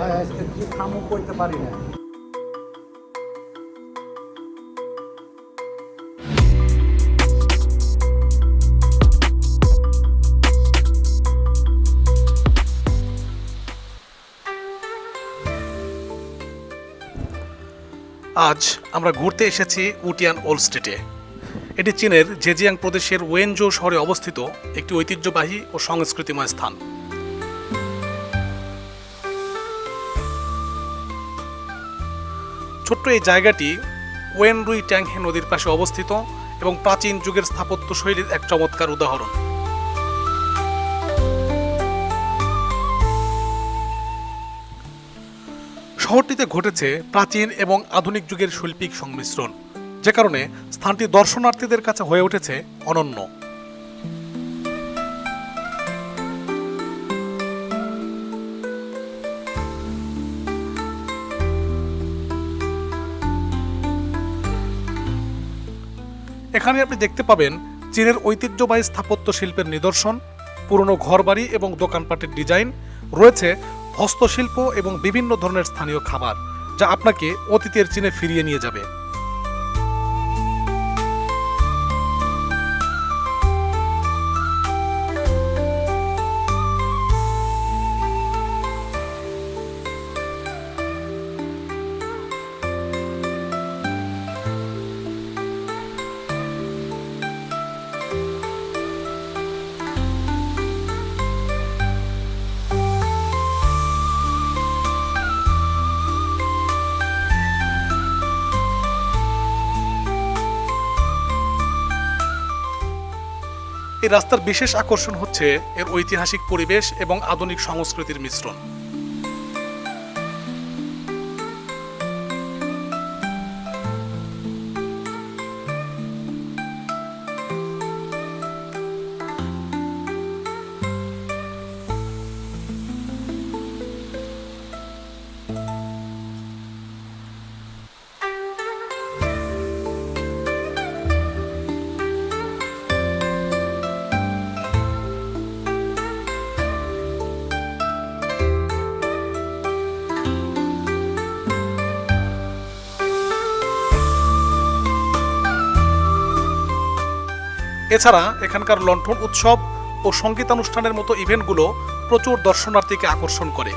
ভাই আজকে কি খামো করতে পারি না। আজ আমরা ঘুরতে এসেছি উটিয়ান ওল্ড স্ট্রিটে। এটি চীনের জেজিয়াং প্রদেশের ওয়েনজো শহরে অবস্থিত একটি ঐতিহ্যবাহী ও সংস্কৃতিময় স্থান। ছোট্ট এই জায়গাটি ওয়েনরুই ট্যাংহে নদীর পাশে অবস্থিত এবং প্রাচীন যুগের স্থাপত্য শৈলীর এক চমৎকার উদাহরণ। শহরটিতে ঘটেছে প্রাচীন এবং আধুনিক যুগের শৈল্পিক সংমিশ্রণ, যে কারণে স্থানটি দর্শনার্থীদের কাছে হয়ে উঠেছে অনন্য। এখানে আপনি দেখতে পাবেন চীনের ঐতিহ্যবাহী স্থাপত্য শিল্পের নিদর্শন, পুরনো ঘরবাড়ি এবং দোকানপাটের ডিজাইন, রয়েছে হস্তশিল্প এবং বিভিন্ন ধরনের স্থানীয় খাবার, যা আপনাকে অতীতের চীনে ফিরিয়ে নিয়ে যাবে। এই রাস্তার বিশেষ আকর্ষণ হচ্ছে এর ঐতিহাসিক পরিবেশ এবং আধুনিক সংস্কৃতির মিশ্রণ। এছাড়া এখানকার লণ্ঠন উৎসব ও সঙ্গীতানুষ্ঠানের মতো ইভেন্টগুলো প্রচুর দর্শনার্থীকে আকর্ষণ করে।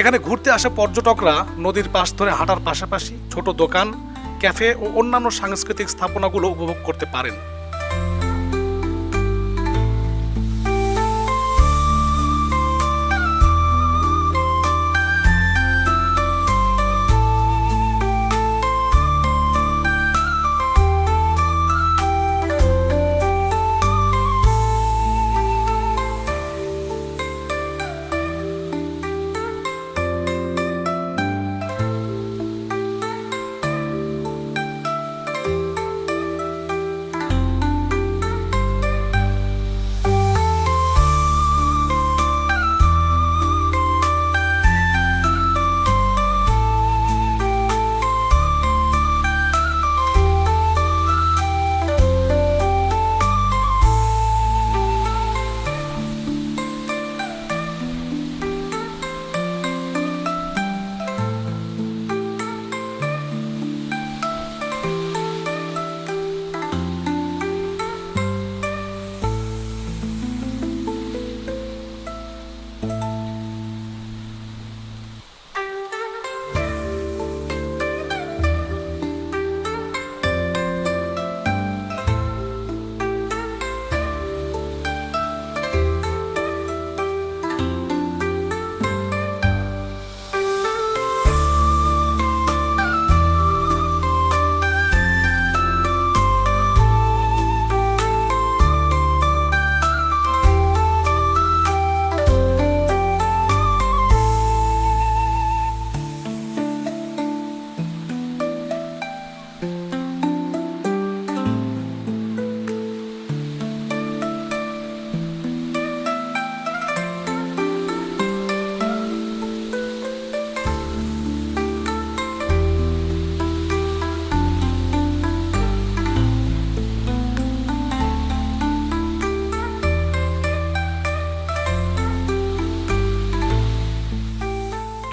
এখানে ঘুরতে আসা পর্যটকরা নদীর পাশ ধরে হাঁটার পাশাপাশি ছোট দোকান, ক্যাফে ও অন্যান্য সাংস্কৃতিক স্থাপনাগুলো উপভোগ করতে পারেন।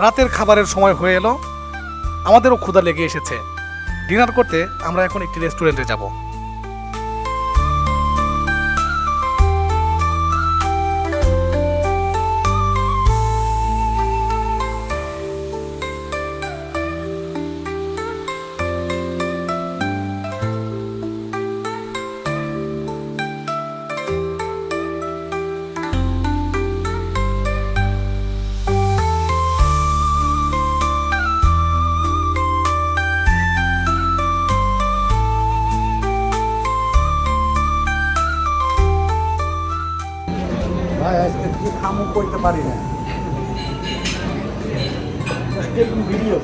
রাতের খাবারের সময় হয়ে এলো, আমাদেরও ক্ষুধা লেগে এসেছে। ডিনার করতে আমরা এখন একটি রেস্টুরেন্টে যাব। ভাই আজকে কি খামু করতে পারি না। ভিডিও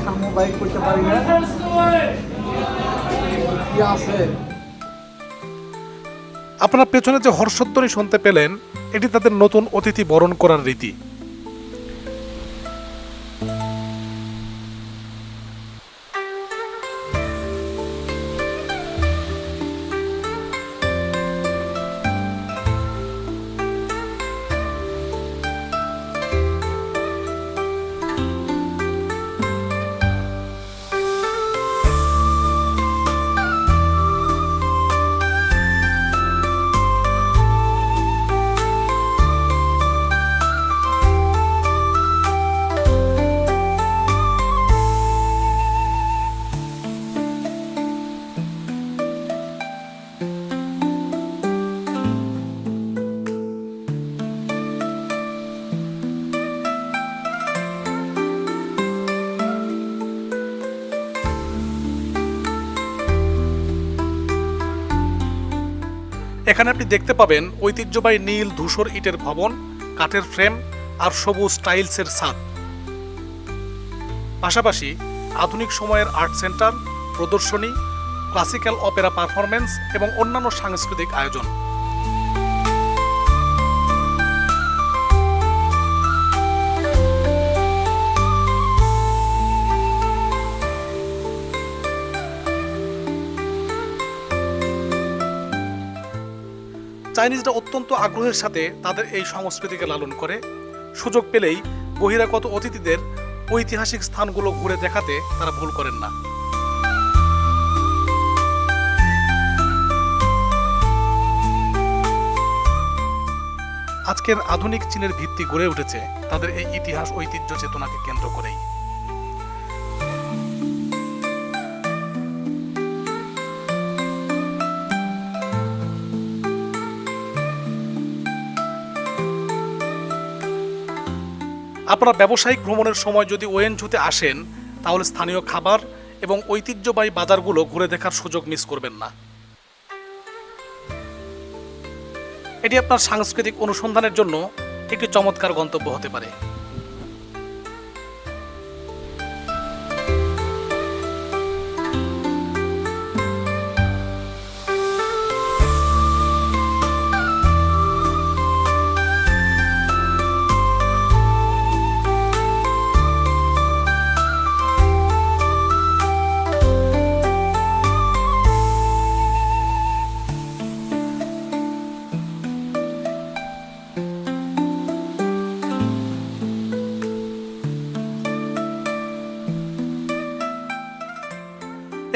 খামু বাইক করতে পারি না। কি আছে আপনার পেছনে যে হর্ষধ্বনি শুনতে পেলেন, এটি তাদের নতুন অতিথি বরণ করার রীতি। এখানে আপনি দেখতে পাবেন ঐতিহ্যবাহী নীল ধূসর ইটের ভবন, কাঠের ফ্রেম আর সবুজ টাইলসের ছাদ। পাশাপাশি আধুনিক সময়ের আর্ট সেন্টার, প্রদর্শনী, ক্লাসিক্যাল অপেরা পারফরমেন্স এবং অন্যান্য সাংস্কৃতিক আয়োজন। চাইনিজরা অত্যন্ত আগ্রহের সাথে তাদের এই সংস্কৃতিকে লালন করে। সুযোগ পেলেই বহিরাগত অতিথিদের ঐতিহাসিক স্থানগুলো ঘুরে দেখাতে তারা ভুল করেন না। আজকের আধুনিক চীনের ভিত্তি গড়ে উঠেছে তাদের এই ইতিহাস ঐতিহ্য চেতনাকে কেন্দ্র করেই। আপনারা ব্যবসায়িক ভ্রমণের সময় যদি ওয়েনঝুতে আসেন, তাহলে স্থানীয় খাবার এবং ঐতিহ্যবাহী বাজারগুলো ঘুরে দেখার সুযোগ মিস করবেন না। এটি আপনার সাংস্কৃতিক অনুসন্ধানের জন্য একটি চমৎকার গন্তব্য হতে পারে।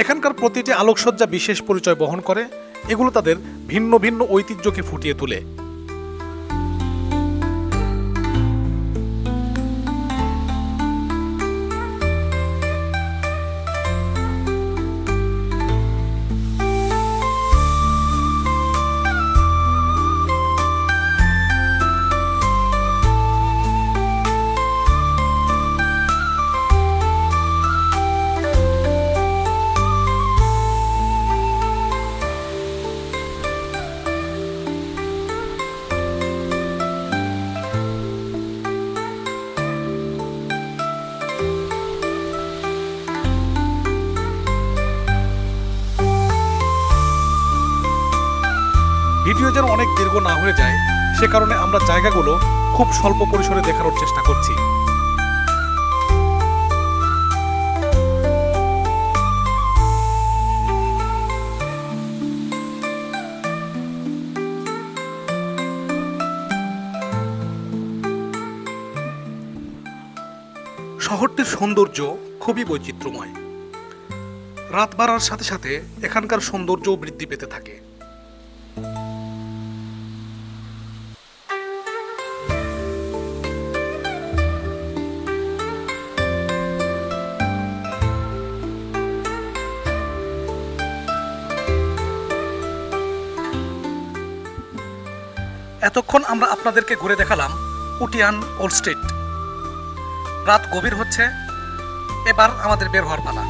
এখানকার প্রতিটি আলোকসজ্জা বিশেষ পরিচয় বহন করে। এগুলো তাদের ভিন্ন ভিন্ন ঐতিহ্যকে ফুটিয়ে তোলে। ভিডিও যেন অনেক দীর্ঘ না হয়ে যায়, সে কারণে আমরা জায়গাগুলো খুব স্বল্প পরিসরে দেখানোর চেষ্টা করছি। শহরটির সৌন্দর্য খুবই বৈচিত্র্যময়। রাত বাড়ার সাথে সাথে এখানকার সৌন্দর্যও বৃদ্ধি পেতে থাকে। এতক্ষণ আমরা আপনাদেরকে ঘুরে দেখালাম উটিয়ান ওল্ড স্ট্রিট। রাত গভীর হচ্ছে, এবার আমাদের বের হওয়ার পালা।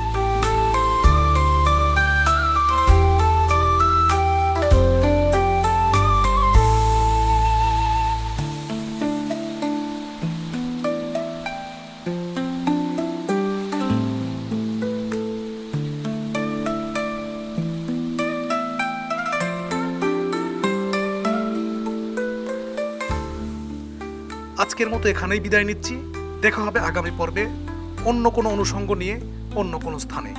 আজকের মতো এখানেই বিদায় নিচ্ছি। দেখা হবে আগামী পর্বে অন্য কোনো অনুষঙ্গ নিয়ে অন্য কোনো স্থানে।